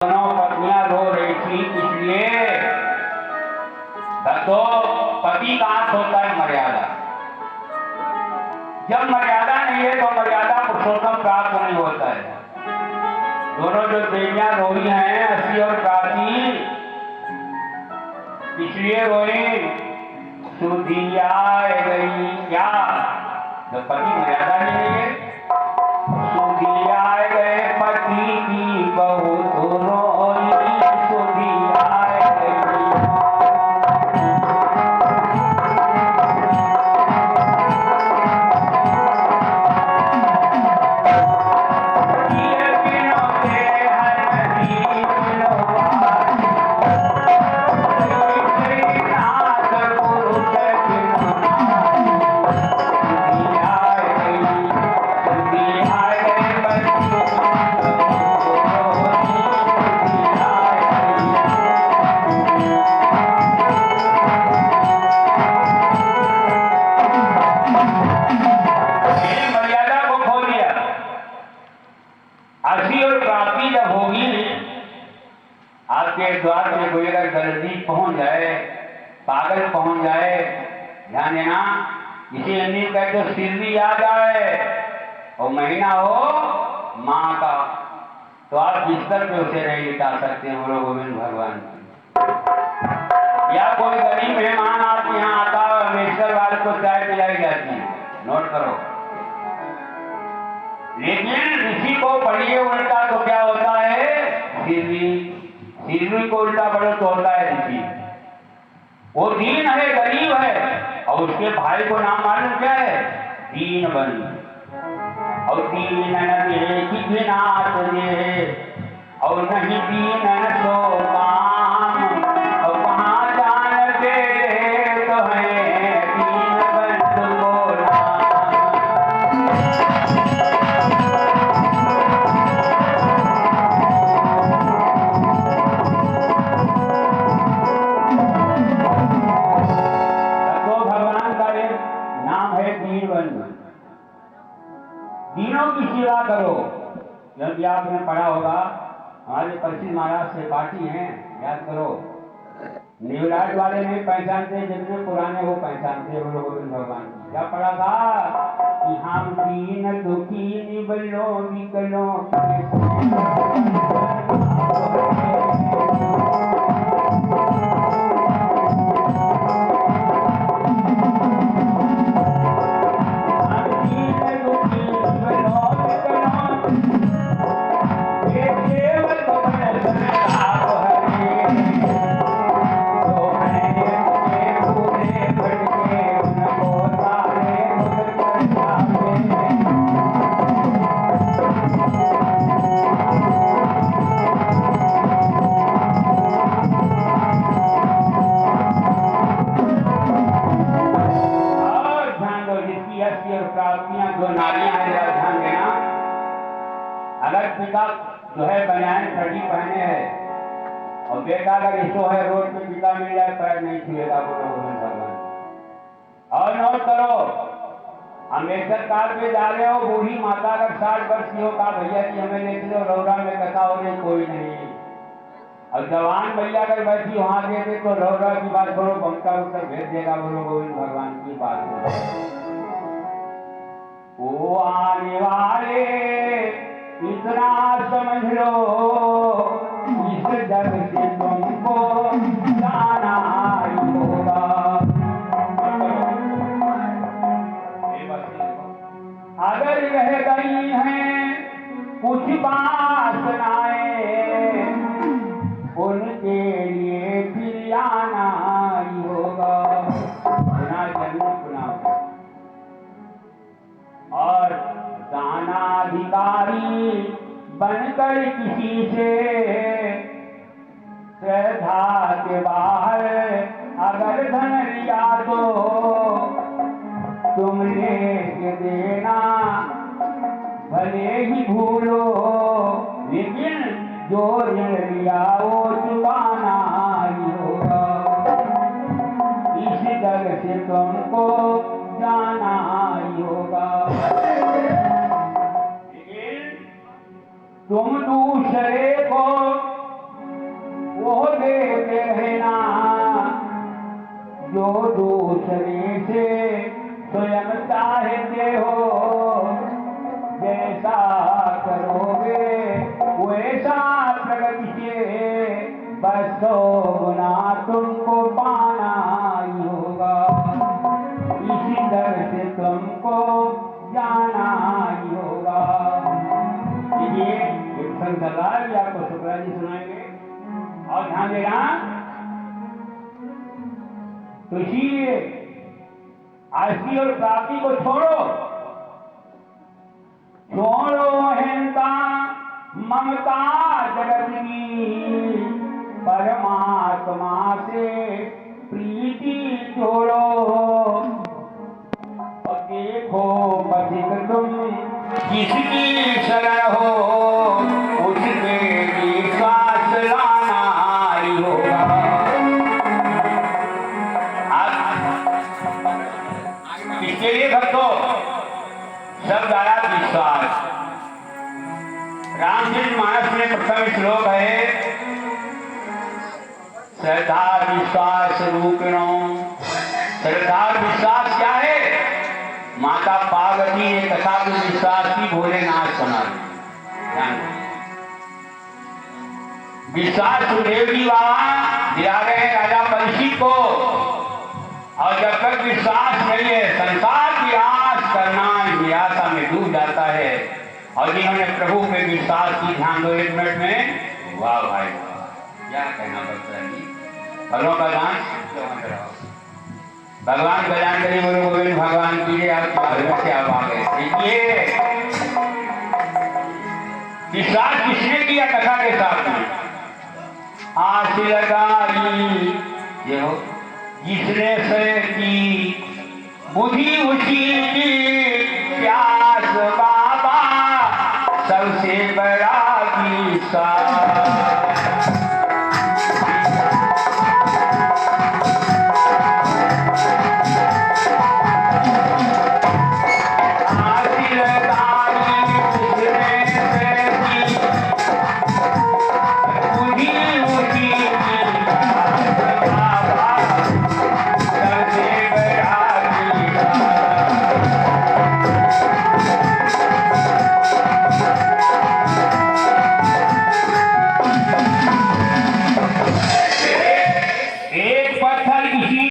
दोनों पत्नियां रो रही थी, इसलिए तो पति का अर्थ होता है मर्यादा। जब मर्यादा नहीं है तो मर्यादा पुरुषोत्तम प्राप्त नहीं होता है। दोनों जो देवियां रोई हैं असी और प्राची, इसलिए रोई सुधिया गई क्या, जब पति मर्यादा नहीं है। सुधिया गए पति की बहुत रोई, सुधिया गई। आपके द्वार में कोई अगर दर्दी पहुंच जाए, पागल पहुंच जाए, ध्यान देना, इसे अंदर कहते तो सिर भी आ जाए और महीना हो माँ का, तो आप बिस्तर पे उसे नहीं लिटा सकते हैं। बोलो गोविंद भगवान की। या कोई गरीब मेहमान आपके यहाँ आता है, अमेश्वर वाले को चाय पिलाई जाती है, नोट करो। लेकिन ऋषि को पढ़िए उल्टा तो क्या होता है, सिरवी को उल्टा पढ़ो तो होता है ऋषि। वो दीन है, गरीब है, और उसके भाई को नाम मालूम क्या है, दीन बंधु। और दीन नाथ दे और नहीं दीन सो काम, और वहां जान दे तो है दीन बंधु को नाम। दीनों की सेवा करो। जब आपने पढ़ा होगा, हमारे परिचित महाराज से पार्टी हैं, याद करो। न्यूलाइट वाले नहीं पहचानते, जितने पुराने वो पहचानते। बोलो गोविंद भगवान। क्या पढ़ा था कि हम दीन दुखी निबलो निकलो जो नारियां हैं, ध्यान देना। अगर पिता जो है बनियान ठंडी पहने है और बेटा अगर इसो है रोड पे पिता मिल जाए, पैर नहीं छुएगा। बोलो गोविंद भगवान। और नोट करो, अम्बेडकर कार पे जा रहे हो, बूढ़ी माता अगर 60 वर्ष की हो, कहा भैया जी हमें ले चलो, रौरा में कथा हो रही, कोई नहीं। और जवान भैया अगर बैठी वहां देते तो रौरा की बात करो, बमका उत्तर भेज देगा। बोलो गोविंद भगवान की बात। वो आने वाले इतना समझ लो, इस जग से तुमको जाना ही होगा। अगर रह गई हैं कुछ वासनाएं, उनके लिए फिर आना ही होगा। और दानाधिकारी बनकर किसी से श्रद्धा के बाहर अगर धन लिया तो तुम लेके देना, भले ही भूलो, लेकिन जो ऋण लिया वो चुकाना ही होगा। इस जग से तुमको जाना ही होगा। तुम दूसरे को ऐसा प्रगति से बस 100 गुना तुमको पाना ही होगा, इसी दर से तुमको जाना ही होगा। ये एक संसार भी आपको शुक्ला जी सुनाएंगे और ध्यान देना। तो इसीलिए आस्ती और प्राप्ति को छोड़ो, छोड़ो अहंता ममता जगत की, परमात्मा से प्रीति जोड़ो और देखो पथिक तुम जिसकी शरण हो उसके विश्वास लाना ही होगा। इसके लिए भक्तों शब्द आया विश्वास। रामचरितमानस में प्रथम श्लोक है, श्रद्धा विश्वास रूपिणो। श्रद्धा विश्वास क्या है? माता पार्वती ने कथा को विश्वास की भोलेनाथ समाधि। विश्वास सुखदेव जी बाबा दिला रहे हैं राजा परीक्षित को, और जब तक विश्वास नहीं है संसार की आस करना निराशा में डूब जाता है। और जिन्होंने प्रभु पे विश्वास की, ध्यान दो 1 मिनट में, वाह भाई क्या कहना पड़ता है। फलों का दान भगवान कल्याण करी गुरु गोविंद भगवान की जय। आप से आप आ गए। देखिए विश्वास किसने किया कथा के साथ में? आस लगाई जिसने से की बुद्धि उसी की प्यास बाबा सबसे बड़ा विश्वास।